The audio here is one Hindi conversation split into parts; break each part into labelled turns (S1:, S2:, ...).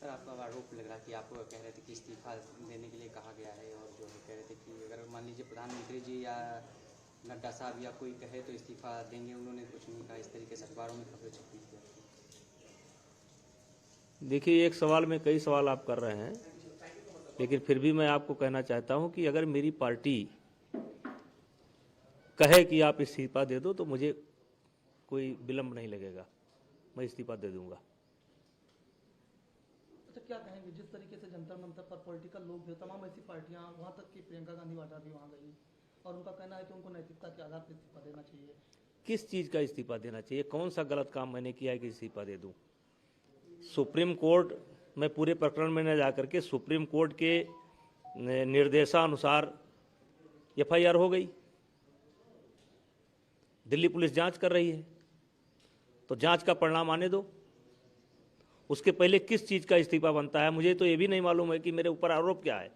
S1: सर आपका आरोप लग रहा है कि आप कह रहे थे कि इस्तीफा देने के लिए कहा गया है और जो है कह रहे थे कि अगर मान लीजिए प्रधानमंत्री जी या नड्डा साहब या कोई कहे तो इस्तीफा देंगे, उन्होंने कुछ नहीं कहा। इस तरीके से अखबारों में खबरें छपी थी।
S2: देखिए, एक सवाल में कई सवाल आप कर रहे हैं, लेकिन फिर भी मैं आपको कहना चाहता हूं कि अगर मेरी पार्टी कहे कि आप इस्तीफा दे दो तो मुझे कोई विलंब नहीं लगेगा, मैं इस्तीफा दे दूंगा।
S3: अच्छा, क्या कहेंगे जिस तरीके से जंतर मंतर पर पॉलिटिकल लोग भी, तमाम ऐसी पार्टियां, वहां तक कि प्रियंका गांधी वाड्रा भी वहां गई और उनका कहना है कि उनको नैतिकता के आधार पर इस्तीफा देना चाहिए।
S2: किस चीज़ का इस्तीफा देना चाहिए? कौन सा गलत काम मैंने किया है कि इस्तीफा दे दूं? सुप्रीम कोर्ट में पूरे प्रकरण में न जाकर के सुप्रीम कोर्ट के निर्देशानुसार एफआईआर हो गई, दिल्ली पुलिस जांच कर रही है, तो जांच का परिणाम आने दो। उसके पहले किस चीज का इस्तीफा बनता है मुझे तो ये भी नहीं मालूम है कि मेरे ऊपर आरोप क्या है।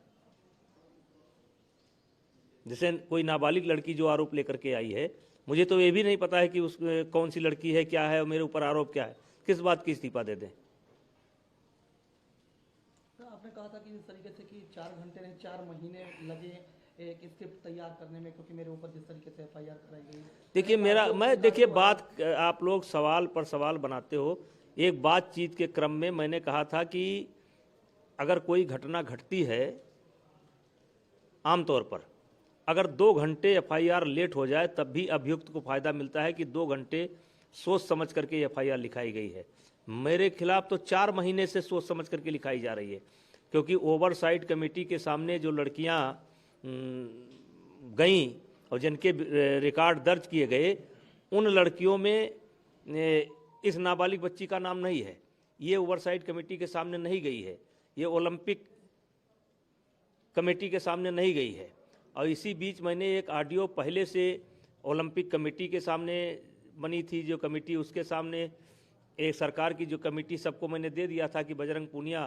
S2: जैसे कोई नाबालिग लड़की जो आरोप लेकर के आई है, मुझे तो ये भी नहीं पता है कि उस कौन सी लड़की है, क्या है और मेरे ऊपर आरोप क्या है। किस बात की इस्तीफा दे दें?
S3: आपने कहा था कि इस तरीके से कि 4 घंटे नहीं 4 महीने लगे एक स्क्रिप्ट तैयार करने में, क्योंकि मेरे ऊपर जिस तरीके से एफआईआर कराई गई।
S2: देखिए देखिए बात, आप लोग सवाल पर सवाल बनाते हो। एक बातचीत के क्रम में मैंने कहा था कि अगर कोई घटना घटती है, आमतौर पर अगर 2 घंटे एफआईआर लेट हो जाए तब भी अभियुक्त को फायदा मिलता है कि 2 घंटे सोच समझ करके एफआईआर लिखाई गई है। मेरे खिलाफ तो 4 महीने से सोच समझ करके लिखाई जा रही है, क्योंकि ओवरसाइट कमेटी के सामने जो लड़कियां गईं और जिनके रिकॉर्ड दर्ज किए गए, उन लड़कियों में इस नाबालिग बच्ची का नाम नहीं है। ये ओवरसाइट कमेटी के सामने नहीं गई है, ये ओलंपिक कमेटी के सामने नहीं गई है। और इसी बीच मैंने एक ऑडियो पहले से ओलंपिक कमेटी के सामने बनी थी जो कमेटी, उसके सामने एक सरकार की जो कमेटी, सबको मैंने दे दिया था कि बजरंग पूनिया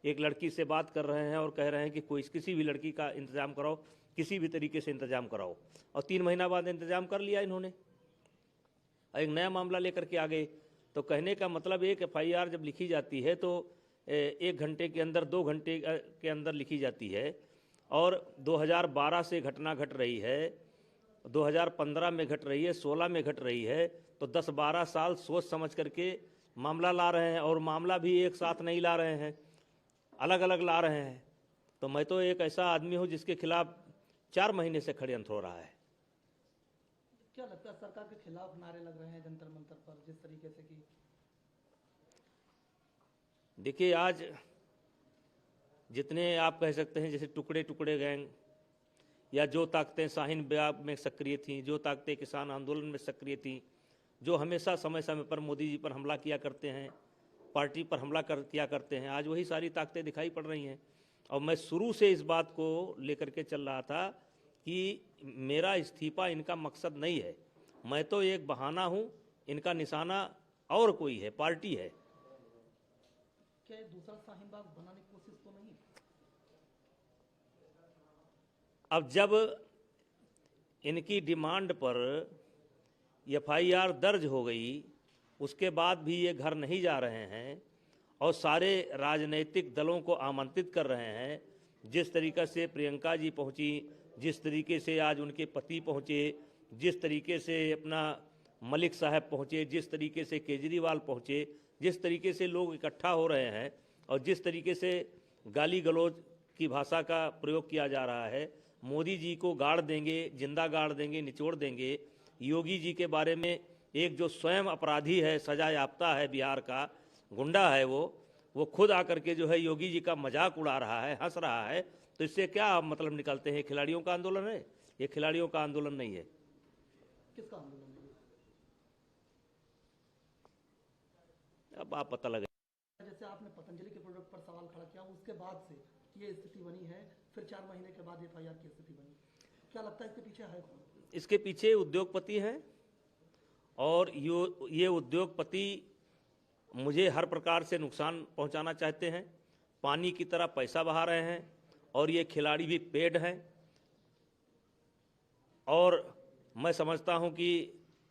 S2: एक लड़की से बात कर रहे हैं और कह रहे हैं कि कोई किसी भी लड़की का इंतजाम कराओ, किसी भी तरीके से इंतजाम कराओ। और 3 महीना बाद इंतजाम कर लिया इन्होंने, एक नया मामला लेकर के आ गए। तो कहने का मतलब एक एफआईआर जब लिखी जाती है तो 1 घंटे के अंदर, 2 घंटे के अंदर लिखी जाती है, और 2012 से घटना घट रही है, 2015 में घट रही है, 16 में घट रही है, तो 10-12 साल सोच समझ करके मामला ला रहे हैं। और मामला भी एक साथ नहीं ला रहे हैं, अलग अलग ला रहे हैं। तो मैं तो एक ऐसा आदमी हूं जिसके खिलाफ 4 महीने से षड्यंत्र हो रहा है।
S3: क्या लगता है सरकार के खिलाफ नारे लग रहे हैं जंतर मंतर पर जिस तरीके से कि?
S2: देखिए, आज जितने आप कह सकते हैं जैसे टुकड़े टुकड़े गैंग, या जो ताकतें शाहीन बाग में सक्रिय थीं, जो ताकतें किसान आंदोलन में सक्रिय थीं, जो हमेशा समय समय पर मोदी जी पर हमला किया करते हैं, पार्टी पर हमला किया करते हैं, आज वही सारी ताकतें दिखाई पड़ रही हैं। और मैं शुरू से इस बात को लेकर के चल रहा था कि मेरा इस्तीफा इनका मकसद नहीं है, मैं तो एक बहाना हूं, इनका निशाना और कोई है, पार्टी है।
S3: क्या ये दूसरा शाहीन बाग बनाने की कोशिश तो नहीं?
S2: अब जब इनकी डिमांड पर एफआईआर दर्ज हो गई, उसके बाद भी ये घर नहीं जा रहे हैं और सारे राजनीतिक दलों को आमंत्रित कर रहे हैं। जिस तरीके से प्रियंका जी पहुंची, जिस तरीके से आज उनके पति पहुंचे, जिस तरीके से अपना मलिक साहब पहुंचे, जिस तरीके से केजरीवाल पहुंचे, जिस तरीके से लोग इकट्ठा हो रहे हैं और जिस तरीके से गाली गलौज की भाषा का प्रयोग किया जा रहा है, मोदी जी को गाड़ देंगे, जिंदा गाड़ देंगे, निचोड़ देंगे। योगी जी के बारे में एक जो स्वयं अपराधी है, सजा याफ्ता है, बिहार का गुंडा है, वो खुद आकर के जो है योगी जी का मजाक उड़ा रहा है, हंस रहा है। तो इससे क्या मतलब निकलते हैं? खिलाड़ियों का आंदोलन है ये, खिलाड़ियों का आंदोलन नहीं है।
S3: किसका आंदोलन है?
S2: अब आप पता लगे।
S3: जैसे आपने पतंजलि के प्रोडक्ट पर सवाल खड़ा किया, उसके बाद से ये स्थिति बनी है, फिर 4 महीने के बाद एफआईआर की स्थिति बनी। क्या लगता है इसके पीछे है कौन?
S2: इसके पीछे उद्योगपति हैं, और ये उद्योगपति मुझे हर प्रकार से नुकसान पहुंचाना चाहते हैं, पानी की तरह पैसा बहा रहे हैं, और ये खिलाड़ी भी पेड हैं। और मैं समझता हूं कि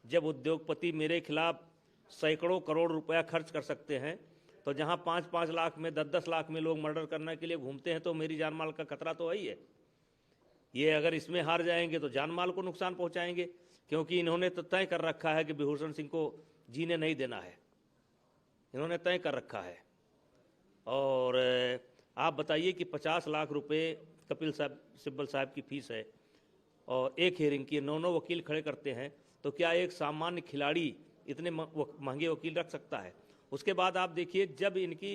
S2: जब उद्योगपति मेरे खिलाफ सैकड़ों करोड़ रुपया खर्च कर सकते हैं, तो जहाँ 5-5 लाख में 10-10 लाख में लोग मर्डर करने के लिए घूमते हैं तो मेरी जान माल का खतरा तो है ही है। ये अगर इसमें हार जाएंगे तो जान माल को नुकसान पहुंचाएंगे, क्योंकि इन्होंने तो तय कर रखा है कि विभूषण सिंह को जीने नहीं देना है, इन्होंने तय कर रखा है। और आप बताइए कि 50 लाख रुपए कपिल सिब्बल साहब की फीस है और एक हियरिंग की 9 वकील खड़े करते हैं, तो क्या एक सामान्य खिलाड़ी इतने महंगे वकील रख सकता है? उसके बाद आप देखिए, जब इनकी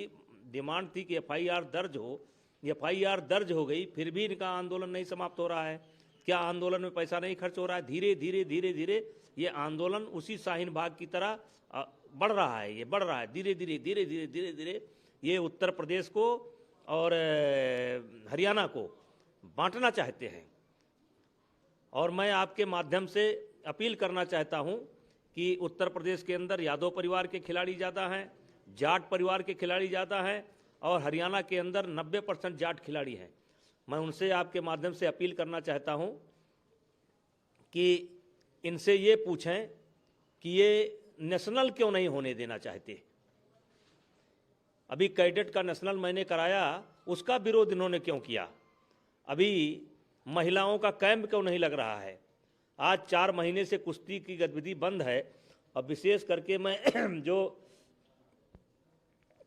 S2: डिमांड थी कि FIR दर्ज हो, FIR दर्ज हो गई, फिर भी इनका आंदोलन नहीं समाप्त हो रहा है। क्या आंदोलन में पैसा नहीं खर्च हो रहा है? धीरे धीरे धीरे धीरे ये आंदोलन उसी शाहीन बाग की तरह बढ़ रहा है, ये बढ़ रहा है धीरे धीरे धीरे धीरे धीरे धीरे। ये उत्तर प्रदेश को और हरियाणा को बांटना चाहते हैं। और मैं आपके माध्यम से अपील करना चाहता हूं कि उत्तर प्रदेश के अंदर यादव परिवार के खिलाड़ी ज़्यादा हैं, जाट परिवार के खिलाड़ी ज़्यादा हैं, और हरियाणा के अंदर 90% जाट खिलाड़ी हैं। मैं उनसे आपके माध्यम से अपील करना चाहता हूं कि इनसे ये पूछें कि ये नेशनल क्यों नहीं होने देना चाहते। अभी कैडेट का नेशनल मैंने कराया, उसका विरोध इन्होंने क्यों किया? अभी महिलाओं का कैंप क्यों नहीं लग रहा है? आज 4 महीने से कुश्ती की गतिविधि बंद है। और विशेष करके मैं जो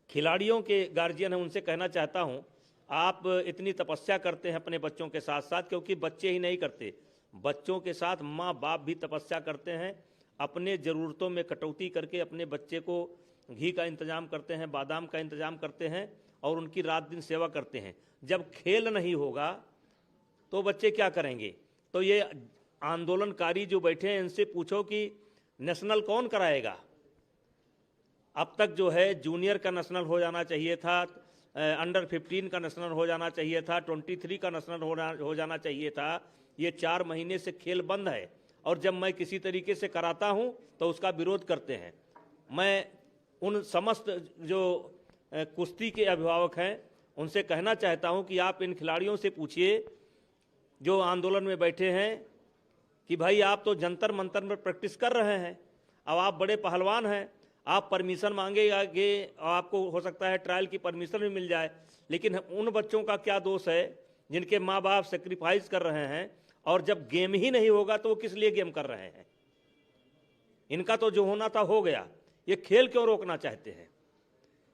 S2: खिलाड़ियों के गार्जियन हैं उनसे कहना चाहता हूं, आप इतनी तपस्या करते हैं अपने बच्चों के साथ साथ, क्योंकि बच्चे ही नहीं करते, बच्चों के साथ माँ बाप भी तपस्या करते हैं, अपने ज़रूरतों में कटौती करके अपने बच्चे को घी का इंतज़ाम करते हैं, बादाम का इंतज़ाम करते हैं और उनकी रात दिन सेवा करते हैं। जब खेल नहीं होगा तो बच्चे क्या करेंगे? तो ये आंदोलनकारी जो बैठे हैं इनसे पूछो कि नेशनल कौन कराएगा? अब तक जो है जूनियर का नेशनल हो जाना चाहिए था, अंडर 15 का नेशनल हो जाना चाहिए था, 23 का नेशनल हो जाना चाहिए था। ये 4 महीने से खेल बंद है और जब मैं किसी तरीके से कराता हूं तो उसका विरोध करते हैं। मैं उन समस्त जो कुश्ती के अभिभावक हैं उनसे कहना चाहता हूं कि आप इन खिलाड़ियों से पूछिए जो आंदोलन में बैठे हैं कि भाई आप तो जंतर मंतर में प्रैक्टिस कर रहे हैं, अब आप बड़े पहलवान हैं, आप परमिशन मांगेंगे, आपको हो सकता है ट्रायल की परमिशन भी मिल जाए, लेकिन उन बच्चों का क्या दोष है जिनके माँ बाप सेक्रीफाइस कर रहे हैं और जब गेम ही नहीं होगा तो वो किस लिए गेम कर रहे हैं? इनका तो जो होना था हो गया, ये खेल क्यों रोकना चाहते हैं?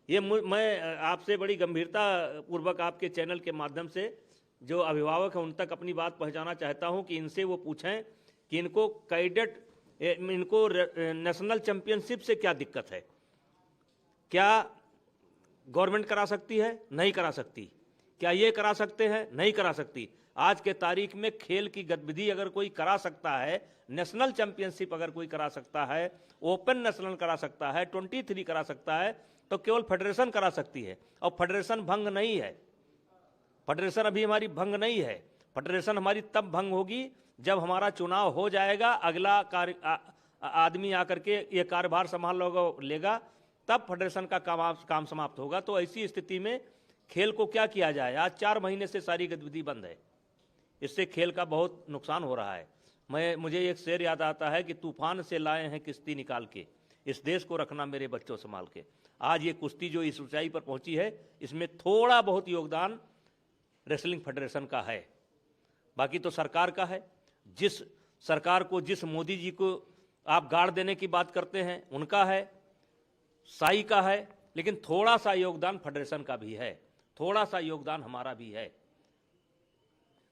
S2: ये मैं आपसे बड़ी गंभीरता पूर्वक आपके चैनल के माध्यम से जो अभिभावक हैं उन तक अपनी बात पहुंचाना चाहता हूं कि इनसे वो पूछें कि इनको कैडेट, इनको नेशनल चैंपियनशिप से क्या दिक्कत है? क्या गवर्नमेंट करा सकती है? नहीं करा सकती। क्या ये करा सकते हैं? नहीं करा सकती। आज के तारीख में खेल की गतिविधि अगर कोई करा सकता है, नेशनल चैंपियनशिप अगर कोई करा सकता है, ओपन नेशनल करा सकता है, 23 करा सकता है, तो केवल फेडरेशन करा सकती है। और फेडरेशन भंग नहीं है, फेडरेशन अभी हमारी भंग नहीं है। फेडरेशन हमारी तब भंग होगी जब हमारा चुनाव हो जाएगा, अगला आदमी आकर के ये कार्यभार संभाल लेगा, तब फेडरेशन का काम समाप्त होगा। तो ऐसी स्थिति में खेल को क्या किया जाए? आज 4 महीने से सारी गतिविधि बंद है, इससे खेल का बहुत नुकसान हो रहा है। मुझे एक शेर याद आता है कि तूफान से लाए हैं किश्ती निकाल के, इस देश को रखना मेरे बच्चों संभाल के। आज ये कुश्ती जो इस ऊंचाई पर पहुंची है, इसमें थोड़ा बहुत योगदान रेसलिंग फेडरेशन का है, बाकी तो सरकार का है। जिस सरकार को, जिस मोदी जी को आप गाड़ देने की बात करते हैं उनका है, साई का है, लेकिन थोड़ा सा योगदान फेडरेशन का भी है, थोड़ा सा योगदान हमारा भी है।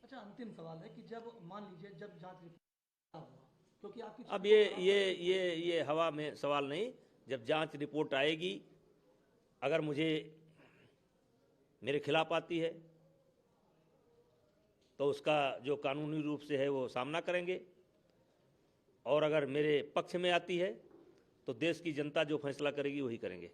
S3: अच्छा, अंतिम सवाल है कि जब मान लीजिए जब जांच रिपोर्ट होगा, क्योंकि आपकी
S2: अब ये हवा में सवाल नहीं, जब जांच रिपोर्ट आएगी, अगर मुझे मेरे खिलाफ आती है तो उसका जो कानूनी रूप से है वो सामना करेंगे, और अगर मेरे पक्ष में आती है तो देश की जनता जो फैसला करेगी वही करेंगे।